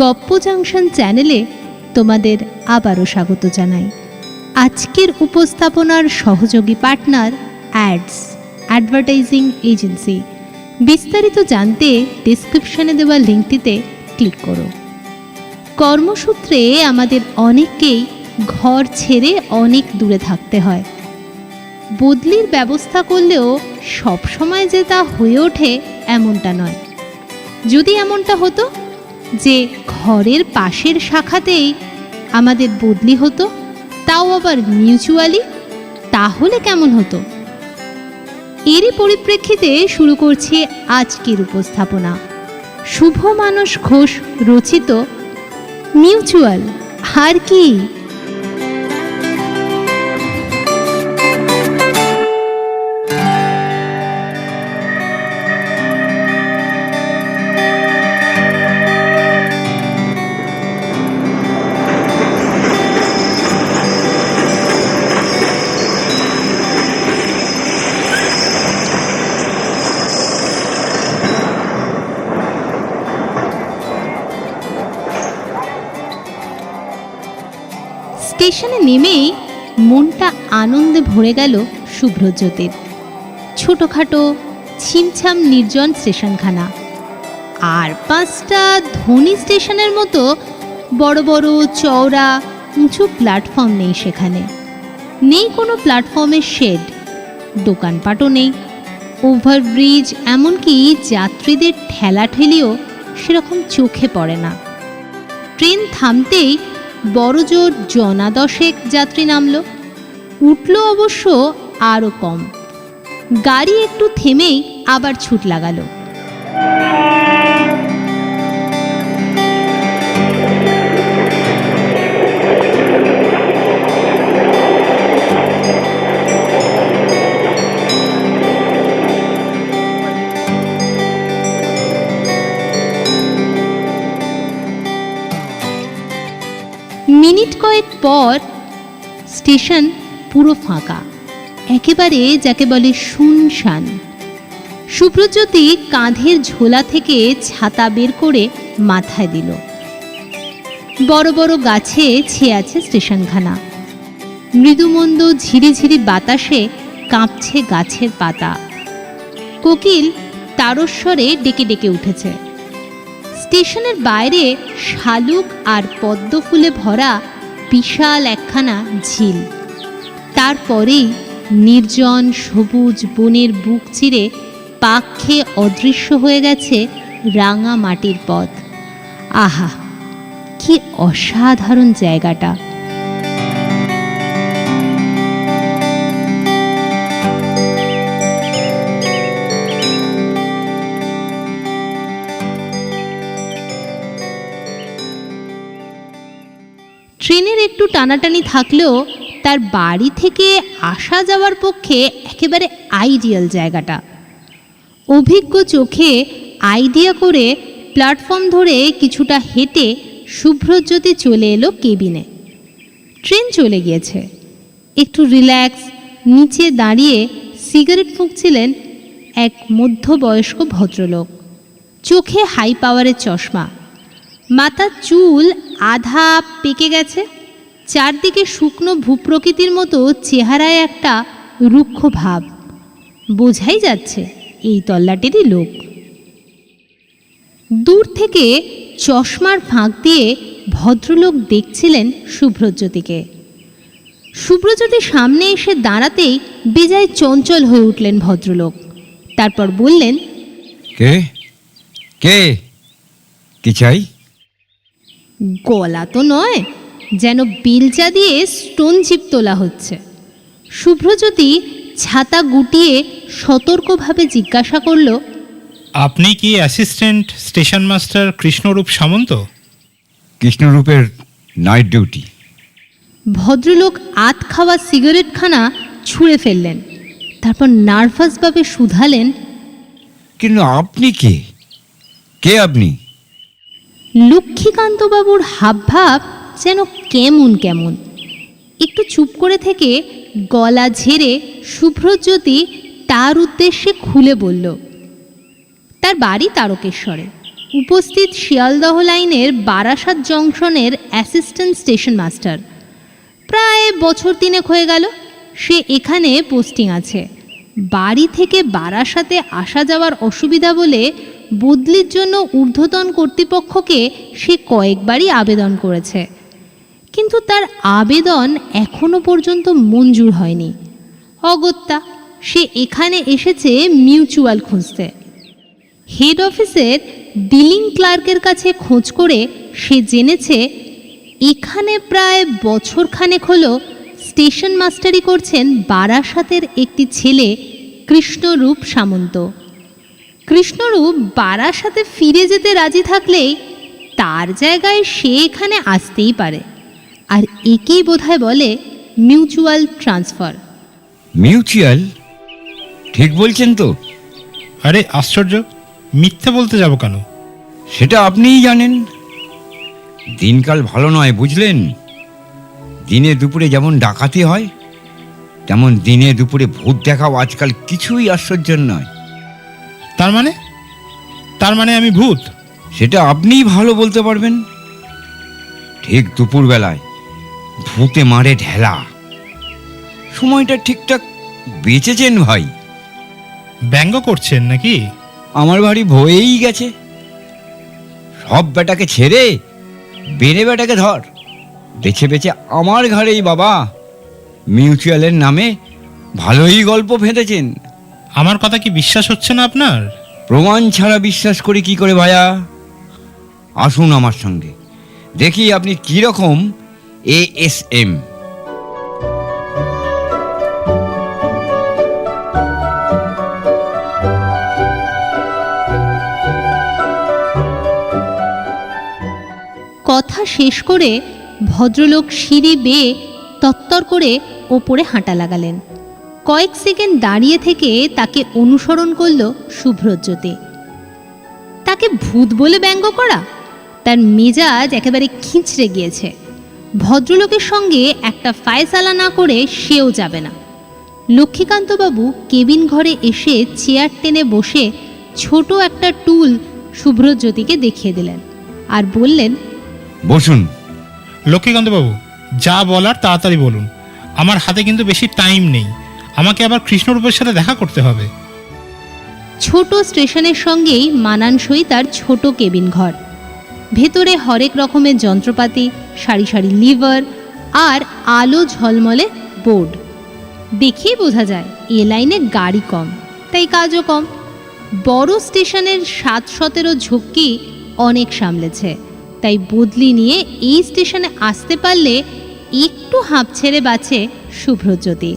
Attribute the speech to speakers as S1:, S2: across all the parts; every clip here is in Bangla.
S1: গপ্প জাংশন চ্যানেলে তোমাদের আবারও স্বাগত জানাই। আজকের উপস্থাপনার সহযোগী পার্টনার অ্যাডভার্টাইজিং এজেন্সি। বিস্তারিত জানতে ডেসক্রিপশনে দেওয়া লিঙ্কটিতে ক্লিক করো। কর্মসূত্রে আমাদের অনেককেই ঘর ছেড়ে অনেক দূরে থাকতে হয়। বদলির ব্যবস্থা করলেও সবসময় যে তা হয়ে ওঠে এমনটা নয়। যদি এমনটা হতো যে ঘরের পাশের শাখাতেই আমাদের বদলি হতো, তাও আবার মিউচুয়ালি, তাহলে কেমন হতো? এরই পরিপ্রেক্ষিতে শুরু করছি আজকের উপস্থাপনা। শুভ মানস ঘোষ রচিত মিউচুয়াল। আর কি স্টেশনে নেমেই মনটা আনন্দে ভরে গেল শুভ্রজ্যোতির। ছোটোখাটো ছিমছাম নির্জন স্টেশনখানা, আর 5টা ধনী স্টেশনের মতো বড় বড় চওড়া উঁচু প্ল্যাটফর্ম নেই সেখানে। নেই কোনো প্ল্যাটফর্মের শেড, দোকানপাটও নেই, ওভারব্রিজ, এমনকি যাত্রীদের ঠেলাঠেলিও সেরকম চোখে পড়ে না। ট্রেন থামতেই বড়জোর 10 যাত্রী নামল, উঠল অবশ্য আরও কম। গাড়ি একটু থেমেই আবার ছুট লাগালো। মিনিট কয়েক পর স্টেশন পুরো ফাঁকা, একেবারে যাকে বলে শুনশান। শুভ্রজ্যোতি কাঁধের ঝোলা থেকে ছাতা বের করে মাথায় দিল। বড় বড় গাছে ছেয়ে আছে স্টেশনখানা। মৃদুমন্দ ঝিরিঝিরি বাতাসে কাঁপছে গাছের পাতা। কোকিল তারস্বরে ডেকে ডেকে উঠেছে। স্টেশনের বাইরে শালুক আর পদ্ম ফুলে ভরা বিশাল একখানা ঝিল। তারপরেই নির্জন সবুজ বনের বুক চিরে পাক খেয়ে অদৃশ্য হয়ে গেছে রাঙা মাটির পথ। আহা, কি অসাধারণ জায়গাটা! ট্রেনের একটু টানাটানি থাকলেও তার বাড়ি থেকে আসা যাওয়ার পক্ষে একেবারে আইডিয়াল জায়গাটা। অভিজ্ঞ চোখে আইডিয়া করে প্ল্যাটফর্ম ধরে কিছুটা হেঁটে শুভ্রজ্যোতি চলে এলো কেবিনে। ট্রেন চলে গিয়েছে। একটু রিল্যাক্স নিচে দাঁড়িয়ে সিগারেট ফুঁকছিলেন এক মধ্যবয়স্ক ভদ্রলোক। চোখে হাই পাওয়ারের চশমা, মাথার চুল আধা পেকে গেছে, চারদিকে শুকনো ভূপ্রকৃতির মতো চেহারায় একটা রুক্ষ ভাব। বোঝাই যাচ্ছে এই তল্লাটেরই লোক। দূর থেকে চশমার ফাঁক দিয়ে ভদ্রলোক দেখছিলেন শুভ্রজ্যোতিকে। শুভ্রজ্যোতির সামনে এসে দাঁড়াতেই বেজায় চঞ্চল হয়ে উঠলেন ভদ্রলোক। তারপর বললেন,
S2: কে কে কি চাই?
S1: গলা তো নয়, যেন বেলচা দিয়ে স্টোন চিপ তোলা হচ্ছে। শুভ্রজ্যোতি ছাতা গুটিয়ে সতর্কভাবে জিজ্ঞাসা করল,
S3: আপনি কি অ্যাসিস্ট্যান্ট স্টেশন মাস্টার কৃষ্ণরূপ সামন্ত?
S2: কৃষ্ণরূপের নাইট ডিউটি।
S1: ভদ্রলোক আধ খাওয়া সিগারেটখানা ছুঁড়ে ফেললেন। তারপর নার্ভাসভাবে শুধালেন,
S2: কিন্তু আপনি কে? কে আপনি?
S1: লক্ষ্মীকান্তবাবুর হাবভাব যেন কেমন কেমন। একটু চুপ করে থেকে গলা ঝেড়ে শুভ্রজ্যোতি তার উদ্দেশ্যে খুলে বলল, তার বাড়ি তারকেশ্বরে, উপস্থিত শিয়ালদহ লাইনের বারাসাত জংশনের অ্যাসিস্ট্যান্ট স্টেশন মাস্টার। প্রায় বছর 3 হয়ে গেল সে এখানে পোস্টিং আছে। বাড়ি থেকে বারাসাতে আসা যাওয়ার অসুবিধা বলে বদলির জন্য ঊর্ধ্বতন কর্তৃপক্ষকে সে কয়েকবারই আবেদন করেছে, কিন্তু তার আবেদন এখনো পর্যন্ত মঞ্জুর হয়নি। অগত্যা সে এখানে এসেছে মিউচুয়াল খুঁজতে। হেড অফিসের ডিলিং ক্লার্কের কাছে খোঁজ করে সে জেনেছে এখানে প্রায় বছরখানেক হলো স্টেশন মাস্টারি করছেন বারাসাতের একটি ছেলে কৃষ্ণরূপ সামন্ত। কৃষ্ণরূপ বারাসাতে ফিরে যেতে রাজি থাকলেই তার জায়গায় সে এখানে আসতেই পারে, আর একেই বোধহয় বলে মিউচুয়াল ট্রান্সফার।
S2: মিউচুয়াল? ঠিক বলছেন তো?
S3: আরে আশ্চর্য, মিথ্যে বলতে যাব কেন?
S2: সেটা আপনিই জানেন। দিনকাল ভালো নয়, বুঝলেন? দিনে দুপুরে যেমন ডাকাতি হয়, তেমন দিনে দুপুরে ভূত দেখাও আজকাল কিছুই আশ্চর্য নয়।
S3: তার মানে আমি ভূত?
S2: সেটা আপনিই ভালো বলতে পারবেন। ঠিক দুপুরবেলায় ভূতে মারে ঢেলা। সময়টা ঠিকঠাক বেঁচেছেন ভাই।
S3: ব্যঙ্গ করছেন নাকি?
S2: আমার ভারী ভয়েই গেছে। সব বেটাকে ছেড়ে বেড়ে বেটাকে ধর, বেছে বেছে আমার ঘরেই বাবা। মিউচুয়ালের নামে ভালোই গল্প ফেঁদেছেন।
S3: আমার কথা কি বিশ্বাস হচ্ছে না আপনার?
S2: প্রমাণ ছাড়া বিশ্বাস করি কি করে ভাইয়া? আসুন আমার সঙ্গে, দেখি আপনি কিরকম ASM।
S1: কথা শেষ করে ভদ্রলোক সিঁড়ি বেয়ে তত্তর করে ওপরে হাঁটা লাগালেন। কয়েক সেকেন্ড দাঁড়িয়ে থেকে তাকে অনুসরণ করল শুভ্রজ্যোতি। তাকে ভূত বলে ব্যঙ্গ করা? তার মেজাজ একেবারে খিঁচড়ে গিয়েছে। ভদ্রলোকের সঙ্গে একটা ফায়সালা না করে সেও যাবে না। লক্ষ্মীকান্তবাবু কেবিন ঘরে এসে চেয়ার টেনে বসে ছোট একটা টুল শুভ্রজ্যোতিকে দেখিয়ে দিলেন আর বললেন,
S2: বসুন।
S3: লক্ষ্মীকান্তবাবু, যা বলার তাড়াতাড়ি বলুন। আমার হাতে কিন্তু বেশি টাইম নেই, আমাকে আবার কৃষ্ণরূপের সাথে দেখা করতে হবে।
S1: ছোট স্টেশনের সঙ্গেই মানানসই তার ছোট কেবিন ঘর। ভেতরে হরেক রকমের যন্ত্রপাতি, সারি সারি লিভার আর আলো ঝলমলে বোর্ড। দেখেই বোঝা যায় এ লাইনে গাড়ি কম, তাই কাজও কম। বড় স্টেশনের 7-17 ঝক্কি অনেক সামলেছে, তাই বদলি নিয়ে এই স্টেশনে আসতে পারলে একটু হাঁপ ছেড়ে বাঁচে শুভ্রজ্যোতি।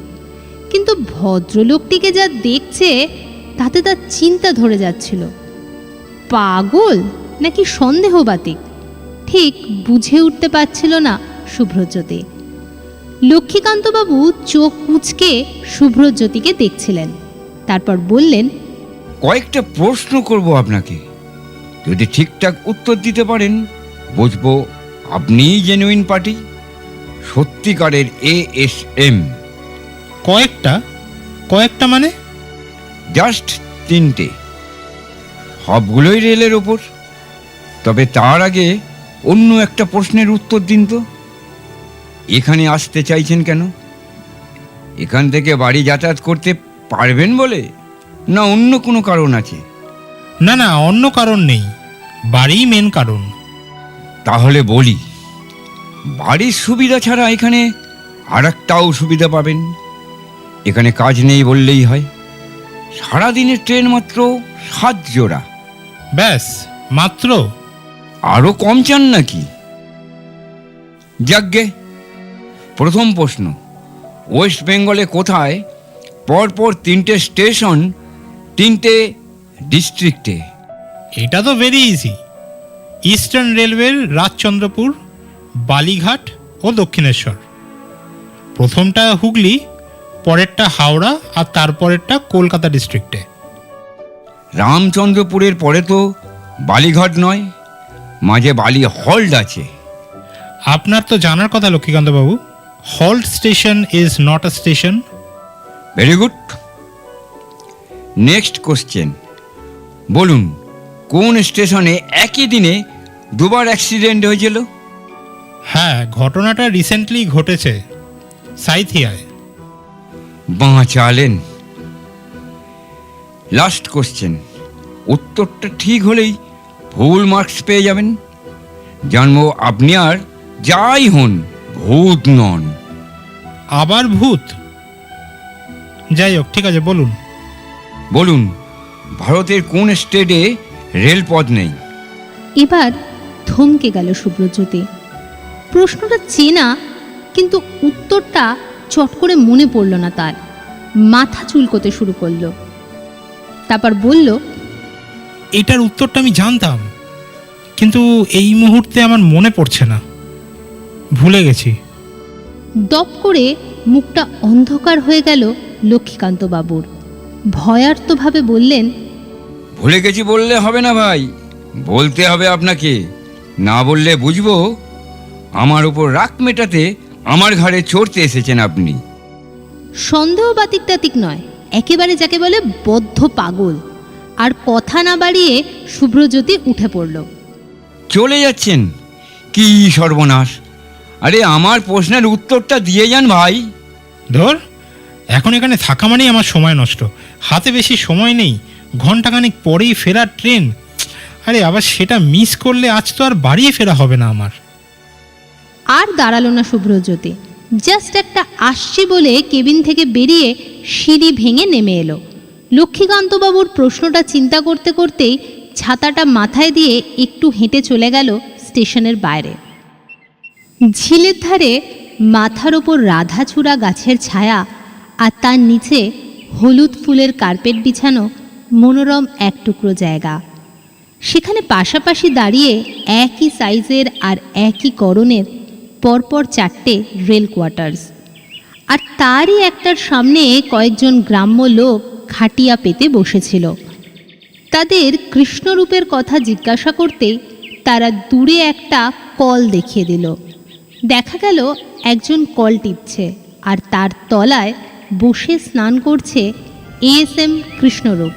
S1: কিন্তু ভদ্রলোকটিকে যা দেখছে তাতে তার চিন্তা ধরে যাচ্ছিল। পাগল নাকি সন্দেহবাতিক ঠিক বুঝে উঠতে পারছিল না শুভ্রজ্যোতি। লক্ষ্মীকান্তবাবু চোখ কুঁচকে শুভ্রজ্যোতিকে দেখছিলেন, তারপর বললেন,
S2: কয়েকটা প্রশ্ন করব আপনাকে। যদি ঠিকঠাক উত্তর দিতে পারেন বুঝবো আপনিই জেনুইন পার্টি, সত্যিকারের ASM।
S3: কয়েকটা মানে?
S2: জাস্ট 3টে, সবগুলোই রেলের ওপর। তবে তার আগে অন্য একটা প্রশ্নের উত্তর দিন তো। এখানে আসতে চাইছেন কেন? এখান থেকে বাড়ি যাতায়াত করতে পারবেন বলে, না অন্য কোনো কারণ আছে?
S3: না, অন্য কারণ নেই, বাড়িই মেন কারণ।
S2: তাহলে বলি, বাড়ির সুবিধা ছাড়া এখানে আর একটাও সুবিধা পাবেন। এখানে কাজ নেই বললেই হয়। সারাদিনের ট্রেন মাত্র 7 জোড়া।
S3: ব্যাস মাত্র?
S2: আরও কম চান নাকি? যাকগে, প্রথম প্রশ্ন, ওয়েস্ট বেঙ্গলে কোথায় পরপর 3টে স্টেশন 3টে ডিস্ট্রিক্টে?
S3: এটা তো ভেরি ইজি। ইস্টার্ন রেলওয়ের রাজচন্দ্রপুর, বালিঘাট ও দক্ষিণেশ্বর। প্রথমটা হুগলি, পরেরটা হাওড়া আর তারপরেরটা কলকাতা ডিস্ট্রিক্টে।
S2: রামচন্দ্রপুরের পরে তো বালিঘাট নয়, মাঝে বালি হল্ট আছে।
S3: আপনার তো জানার কথা লক্ষ্মীকান্তবাবু, halt station is not a station.
S2: Very good. Next question, বলুন কোন স্টেশনে একই দিনে দুবার অ্যাক্সিডেন্ট হয়েছিল?
S3: হ্যাঁ, ঘটনাটা রিসেন্টলি ঘটেছে, সাইথিয়ায়।
S2: বাঁচালেন। লাস্ট কোশ্চেন, উত্তরটা ঠিক হলেই ফুল মার্কস পেয়ে যাবেন। জানবো আপনি আর যাই হন ভূত নন।
S3: আবার ভূত? যাই হোক, ঠিক আছে, বলুন।
S2: বলুন, ভারতের কোন স্টেটে রেলপথ নেই?
S1: এবার থমকে গেল সুব্রজ্যোতি। প্রশ্নটা চেনা, কিন্তু উত্তরটা চট করে মনে পড়ল না তার। মাথা চুলকোতে শুরু করলো। তারপর বলল,
S3: এটার উত্তরটা আমি জানতাম, কিন্তু এই মুহূর্তে আমার মনে পড়ছে না, ভুলে গেছি।
S1: দপ করে মুখটা অন্ধকার হয়ে গেল লক্ষ্মীকান্ত বাবুর। ভয়ার্তভাবে বললেন,
S2: ভুলে গেছি বললে হবে না ভাই, বলতে হবে আপনাকে। না বললে বুঝবো আমার উপর রাগ মেটাতে আমার ঘাড়ে চড়তে এসেছেন আপনি।
S1: সন্দেহ বাতিক টাতিক নয়, একেবারে যাকে বলে বদ্ধ পাগল। আর কথা না বাড়িয়ে শুভ্রজ্যোতি উঠে পড়ল।
S2: চলে যাচ্ছেন? কি সর্বনাশ! আরে আমার প্রশ্নের উত্তরটা দিয়ে যান ভাই।
S3: ধর, এখন এখানে থাকা মানেই আমার সময় নষ্ট। হাতে বেশি সময় নেই, ঘন্টাখানিক পরেই ফেরার ট্রেন। আরে আবার সেটা মিস করলে আজ তো আর বাড়িয়ে ফেরা হবে না আমার।
S1: আর দাঁড়ালো না শুভ্রজ্যোতি। জাস্ট একটা আসছি বলে কেবিন থেকে বেরিয়ে সিঁড়ি ভেঙে নেমে এলো। লক্ষ্মীকান্তবাবুর প্রশ্নটা চিন্তা করতে করতেই ছাতাটা মাথায় দিয়ে একটু হেঁটে চলে গেল স্টেশনের বাইরে। ঝিলের ধারে মাথার ওপর রাধাচূড়া গাছের ছায়া, আর তার নিচে হলুদ ফুলের কার্পেট বিছানো মনোরম এক টুকরো জায়গা। সেখানে পাশাপাশি দাঁড়িয়ে একই সাইজের আর একই করণের পরপর 4টে রেল কোয়ার্টার্স, আর তারই একটার সামনে কয়েকজন গ্রাম্য লোক খাটিয়া পেতে বসেছিল। তাদের কৃষ্ণরূপের কথা জিজ্ঞাসা করতেই তারা দূরে একটা কল দেখিয়ে দিল। দেখা গেল একজন কল টিপছে, আর তার তলায় বসে স্নান করছে এএসএম কৃষ্ণরূপ।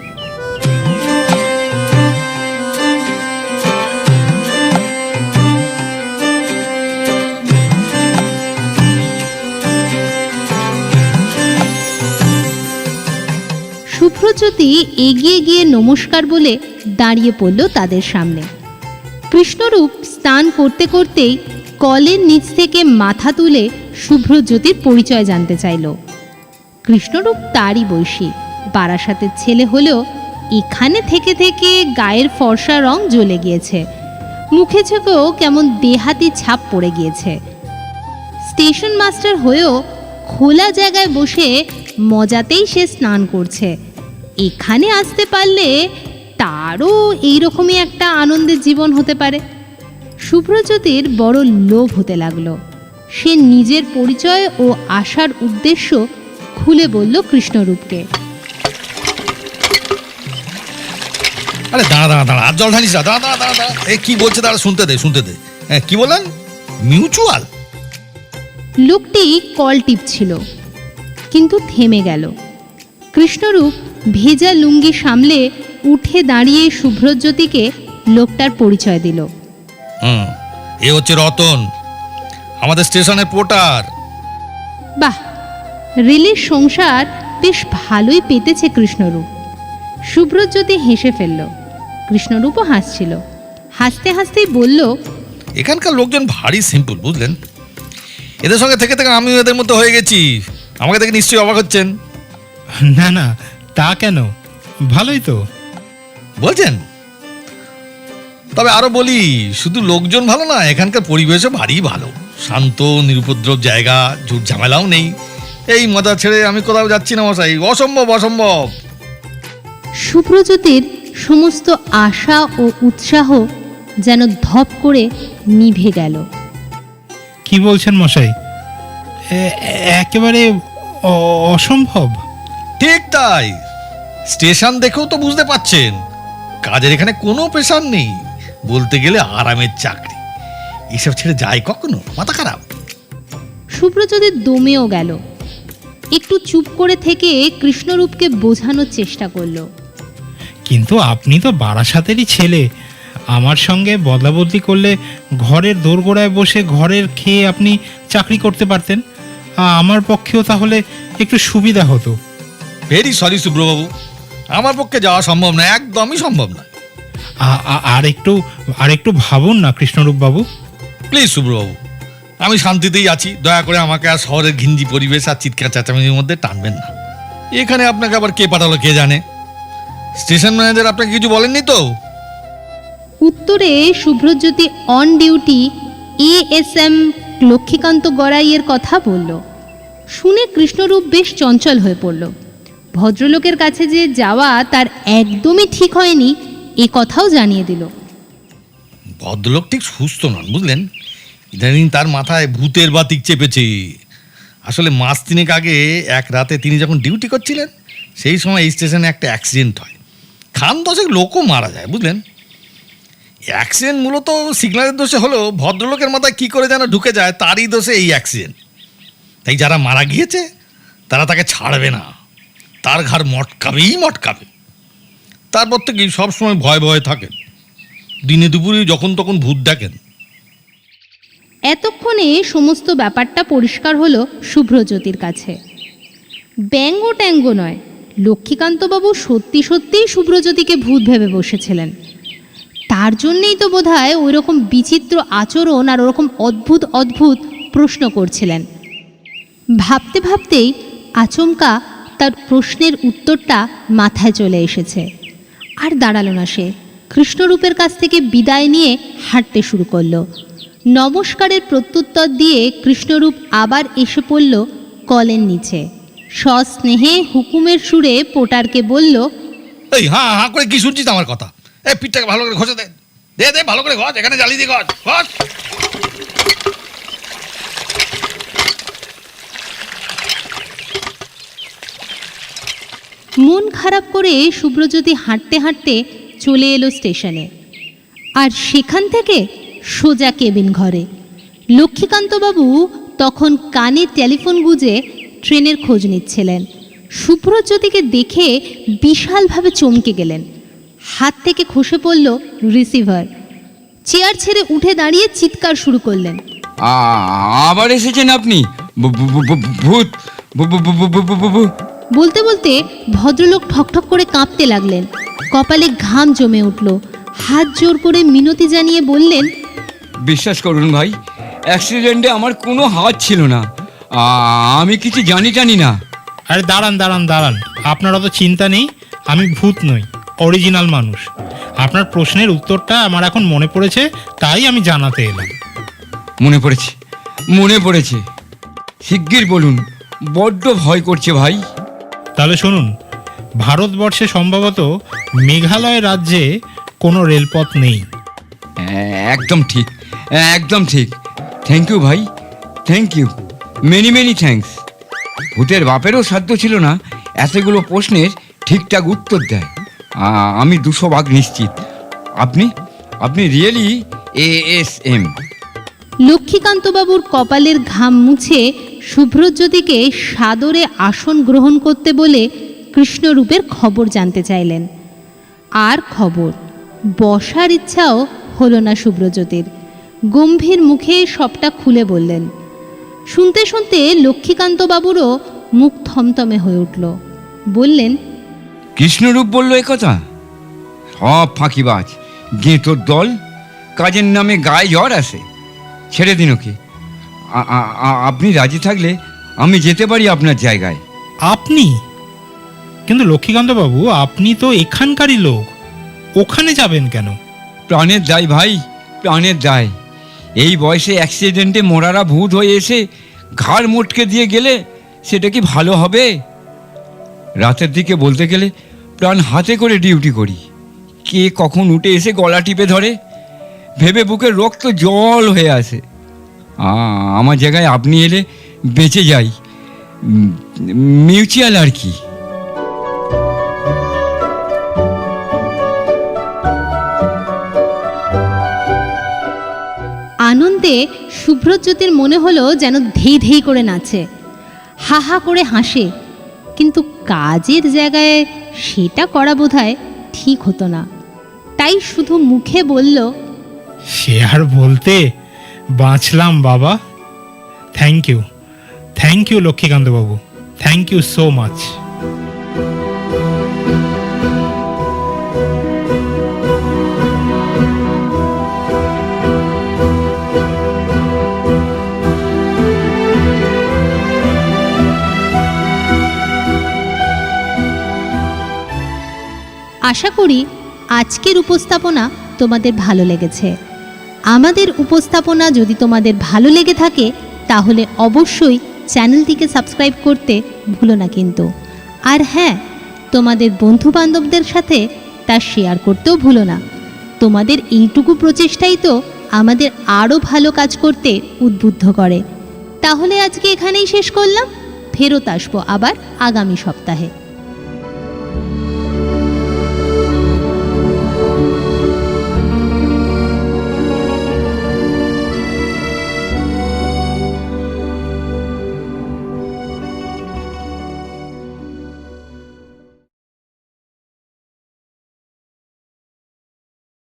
S1: শুভ্রজ্যোতি এগিয়ে গিয়ে নমস্কার বলে দাঁড়িয়ে পড়ল তাদের সামনে। কৃষ্ণরূপ স্নান করতে করতেই কলের নিচ থেকে মাথা তুলে শুভ্রজ্যোতির পরিচয় জানতে চাইল। কৃষ্ণরূপ তারই বয়সী, বারাসাতের ছেলে হলেও এখানে থেকে থেকে গায়ের ফর্সা রং জ্বলে গিয়েছে, মুখে চোখেও কেমন দেহাতি ছাপ পড়ে গিয়েছে। স্টেশন মাস্টার হয়েও খোলা জায়গায় বসে মজাতেই সে স্নান করছে। এখানে আসতে পারলে তারও এইরকমই একটা আনন্দের জীবন হতে পারে। শুভ্রজ্যোতির বড় লোভ হতে লাগলো। সে নিজের পরিচয় ও আসার উদ্দেশ্য খুলে বলল কৃষ্ণরূপকে।
S4: আরে দাঁড়া দাঁড়া দাঁড়া, আর জল ঢালিস না, দাঁড়া দাঁড়া দাঁড়া দাঁড়া। এ কি বলছে, দাঁড়া, শুনতে দে শুনতে দে। হ্যাঁ, কি বললেন? মিউচুয়াল?
S1: লোকটি কল টিপছিল, কিন্তু থেমে গেল। কৃষ্ণরূপ ভেজা লুঙ্গি সামলে উঠে দাঁড়িয়ে শুভ্রজ্যোতিকে লোকটার পরিচয় দিল।
S4: এ হচ্ছে রতন, আমাদের স্টেশনের পোর্টার।
S1: বাহ, রেলের সংসার বেশ ভালোই পেতেছে কৃষ্ণরূপ। শুভ্রজ্যোতি হেসে ফেলল। কৃষ্ণরূপও হাসছিল। হাসতে হাসতেই বলল,
S4: এখানকার লোকজন ভারী সিম্পল, বুঝলেন? এদের সঙ্গে থেকে থেকে আমিও এদের মতো হয়ে গেছি। আমাকে দেখে নিশ্চয়ই অবাক হচ্ছেন।
S3: না না, তা কেন, ভালোই তো।
S4: বলছেন? তবে আরো বলি, শুধু লোকজন ভালো না, এখানকার পরিবেশও ভারী ভালো। শান্ত নিরুপদ্রব জায়গা, ঝুট ঝামেলাও নেই। এই মজা ছেড়ে আমি কোথাও যাচ্ছি না মশাই, অসম্ভব অসম্ভব।
S1: শুভ্রজ্যোতির সমস্ত আশা ও উৎসাহ যেন ধপ করে নিভে গেল।
S3: কি বলছেন মশাই? একেবারে অসম্ভব?
S4: ঠিক তাই, স্টেশন দেখেও তো বুঝতে পাচ্ছেন, কাজের এখানে কোনো প্রেশার নেই। বলতে গেলে আরামের চাকরি। এসব ছেড়ে যায় কখনো? মাথা খারাপ।
S1: শুভ্রজ্যোতি দমেও গেল। একটু চুপ করে থেকে কৃষ্ণরূপকে বোঝানোর চেষ্টা করলো।
S3: কিন্তু আপনি তো বারাসাতেরই ছেলে, আমার সঙ্গে বদলাবদলি করলে ঘরের দোরগোড়ায় বসে ঘরের খেয়ে আপনি চাকরি করতে পারতেন। আমার পক্ষেও তাহলে একটু সুবিধা হতো।
S4: ভেরি সরি শুভ্রবাবু, আমার পক্ষে যাওয়া সম্ভব না, একদমই সম্ভব না।
S3: আর একটু ভাবুন না কৃষ্ণরূপ বাবু।
S4: প্লিজ শুভ্রবাবু, আমি শান্তিতেই আছি, দয়া করে আমাকে আর শহরের ঘিঞ্জি পরিবেশ আর চিৎকার চেঁচামেচির মধ্যে টানবেন না। এখানে আপনাকে আবার কে পাঠালো কে জানে। স্টেশন ম্যানেজার আপনাকে কিছু বলেননি তো?
S1: উত্তরে Shubhrajyoti on duty ASM Lakshmikanta গড়াইয়ের কথা বলল। শুনে কৃষ্ণরূপ বেশ চঞ্চল হয়ে পড়ল। ভদ্রলোকের কাছে যে যাওয়া তার একদমই ঠিক হয়নি এ কথাও জানিয়ে দিল।
S4: ভদ্রলোক ঠিক সুস্থ নন, বুঝলেন। ইদানিং তার মাথায় ভূতের বাতিক চেপেছে। আসলে মাস তিনেক আগে এক রাতে তিনি যখন ডিউটি করছিলেন, সেই সময় এই স্টেশনে একটা অ্যাক্সিডেন্ট হয়। খান 10 লোকও মারা যায়, বুঝলেন। অ্যাক্সিডেন্ট মূলত সিগন্যালের দোষে হলেও ভদ্রলোকের মাথায় কী করে যেন ঢুকে যায়, তারই দোষে এই অ্যাক্সিডেন্ট। তাই যারা মারা গিয়েছে তারা তাকে ছাড়বে না, তার ঘাড় মটকাবেই মটকাবে। তারপর থেকেই সবসময় ভয় ভয়ে থাকেন, দিনে দুপুরে যখন তখন ভূত দেখেন।
S1: এতক্ষণে সমস্ত ব্যাপারটা পরিষ্কার হলো শুভ্রজ্যোতির কাছে। ব্যঙ্গ ট্যাঙ্গ নয়, লক্ষ্মীকান্তবাবু সত্যি সত্যিই শুভ্রজ্যোতিকে ভূত ভেবে বসেছিলেন। তার জন্যেই তো বোধহয় ওই রকম বিচিত্র আচরণ আর ওরকম অদ্ভুত অদ্ভুত প্রশ্ন করছিলেন। ভাবতে ভাবতেই আচমকা তার প্রশ্নের উত্তরটা মাথায় চলে এসেছে। আর দাঁড়ালো না সে, কৃষ্ণরূপের কাছ থেকে বিদায় নিয়ে হাঁটতে শুরু করলো। নমস্কারের প্রত্যুত্তর দিয়ে কৃষ্ণরূপ আবার এসে পড়ল কলের নিচে। সস্নেহে হুকুমের সুরে পোটারকে বলল,
S4: এই হ্যাঁ হ্যাঁ করে কি শুনছিস আমার কথা? এই পিঠটাকে ভালো করে ঘষে দে, দে দে ভালো করে ঘষ, এখানে জ্বালিয়ে দিয়ে ঘষ ঘষ।
S1: মন খারাপ করে শুভ্রজ্যোতি হাঁটতে হাঁটতে চলে এলো স্টেশনে। আর সেখান থেকে সোজা কেবিন ঘরে। লক্ষ্মীকান্তবাবু তখন কানে টেলিফোন গুঁজে ট্রেনের খোঁজ নিচ্ছিলেন। শুভ্রজ্যোতিকে দেখে বিশালভাবে চমকে গেলেন। হাত থেকে খসে পড়ল রিসিভার। চেয়ার ছেড়ে উঠে দাঁড়িয়ে চিৎকার শুরু করলেন,
S2: আবার এসেছেন আপনি? ভূত!
S1: বলতে বলতে ভদ্রলোক ঠকঠক করে কাঁপতে লাগলেন। কপালে ঘাম জমে উঠল। হাত জোর করে মিনতি জানিয়ে বললেন,
S2: বিশ্বাস করুন ভাই, অ্যাক্সিডেন্টে আমার কোনো হাত ছিল না, আমি কিছু জানি না।
S3: আরে দাঁড়ান দাঁড়ান দাঁড়ান, আপনার অত চিন্তা নেই, আমি ভূত নই, অরিজিনাল মানুষ। আপনার প্রশ্নের উত্তরটা আমার এখন মনে পড়েছে, তাই আমি জানাতে এলাম।
S2: মনে পড়েছে, শিগগির বলুন, বড্ড ভয় করছে ভাই।
S3: তাহলে শুনুন, ভারতবর্ষে সম্ভবত মেঘালয় রাজ্যে কোনো রেলপথ নেই।
S2: একদম ঠিক, একদম ঠিক। থ্যাংক ইউ ভাই, থ্যাংক ইউ, মেনি থ্যাঙ্কস। ভূতের বাপেরও সাধ্য ছিল না এতগুলো প্রশ্নের ঠিকঠাক উত্তর দেয়। আমি 200 নিশ্চিত আপনি রিয়েলি এএসএম।
S1: লক্ষ্মীকান্তবাবুর কপালের ঘাম মুছে শুভ্রজ্যোতিকে সাদরে আসন গ্রহণ করতে বলে কৃষ্ণরূপের খবর জানতে চাইলেন। আর খবর বসার ইচ্ছাও হলো না শুভ্রজ্যোতির। গম্ভীর মুখে সবটা খুলে বললেন। শুনতে শুনতে লক্ষ্মীকান্তবাবুরও মুখ থমথমে হয়ে উঠল। বললেন,
S2: কৃষ্ণরূপ বলল একথা? সব ফাঁকিবাজ, গেঁতোর দল, কাজের নামে গায়ে জ্বর আসে। ছেড়ে দিন ওকে। আপনি রাজি থাকলে আমি যেতে পারি আপনার জায়গায়।
S3: আপনি? কিন্তু লক্ষ্মীকান্তবাবু, আপনি তো এখানকারই লোক, ওখানে যাবেন কেন?
S2: প্রাণের দায় ভাই, প্রাণের দায়। এই বয়সে অ্যাক্সিডেন্টে মরারা ভূত হয়ে এসে ঘাড় মোটকে দিয়ে গেলে সেটা কি ভালো হবে? রাতের দিকে বলতে গেলে প্রাণ হাতে করে ডিউটি করি। কে কখন উঠে এসে গলা টিপে ধরে ভেবে বুকের রক্ত জল হয়ে আসে। আমার জায়গায় আপনি এলে বেঁচে যাই, মিউচুয়াল আর কি।
S1: আনন্দে শুভ্রজ্যোতির মনে হলো যেন ধেই ধেই করে নাচে, হা হা করে হাসে। কিন্তু কাজের জায়গায় সেটা করা বোধহয় ঠিক হতো না, তাই শুধু মুখে বলল,
S3: সে আর বলতে, বাঁচলাম বাবা। থ্যাংক ইউ লক্ষ্মীকান্তবাবু, থ্যাংক ইউ সো মাচ।
S1: আশা করি আজকের উপস্থাপনা তোমাদের ভালো লেগেছে। আমাদের উপস্থাপনা যদি তোমাদের ভালো লেগে থাকে তাহলে অবশ্যই চ্যানেলটিকে সাবস্ক্রাইব করতে ভুলো না কিন্তু। আর হ্যাঁ, তোমাদের বন্ধুবান্ধবদের সাথে তা শেয়ার করতেও ভুলো না। তোমাদের এইটুকু প্রচেষ্টাই তো আমাদের আরও ভালো কাজ করতে উদ্বুদ্ধ করে। তাহলে আজকে এখানেই শেষ করলাম, ফেরত আসবো আবার আগামী সপ্তাহে।